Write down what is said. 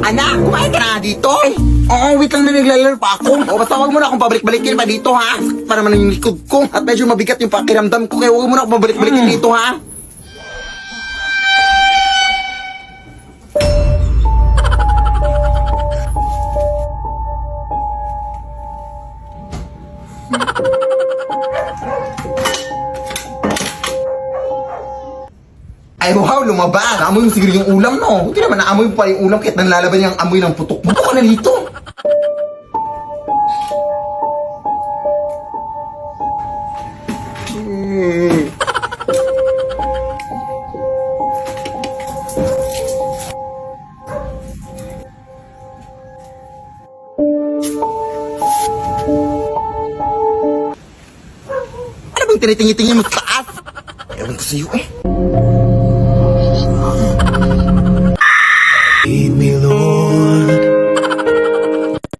Anak, kumain ka na nga dito. Oo, wait lang na naglalaro pa ako. O, basta wag mo na akong pabalik-balikin pa dito, ha? Para naman yung likod ko. At medyo mabigat yung pakiramdam ko. Kaya wag mo na akong pabalik-balikin dito, ha? Ay, wow, lumabas. Naamoy mo siguro yung ulam, no? Hindi naman naamoy pa yung ulam kahit nanlalaban yung amoy ng putok. Buto ka na dito. Ano bang tinitingin-tingin mo sa taas? Ewan ko sa'yo, eh. Lead me, Lord.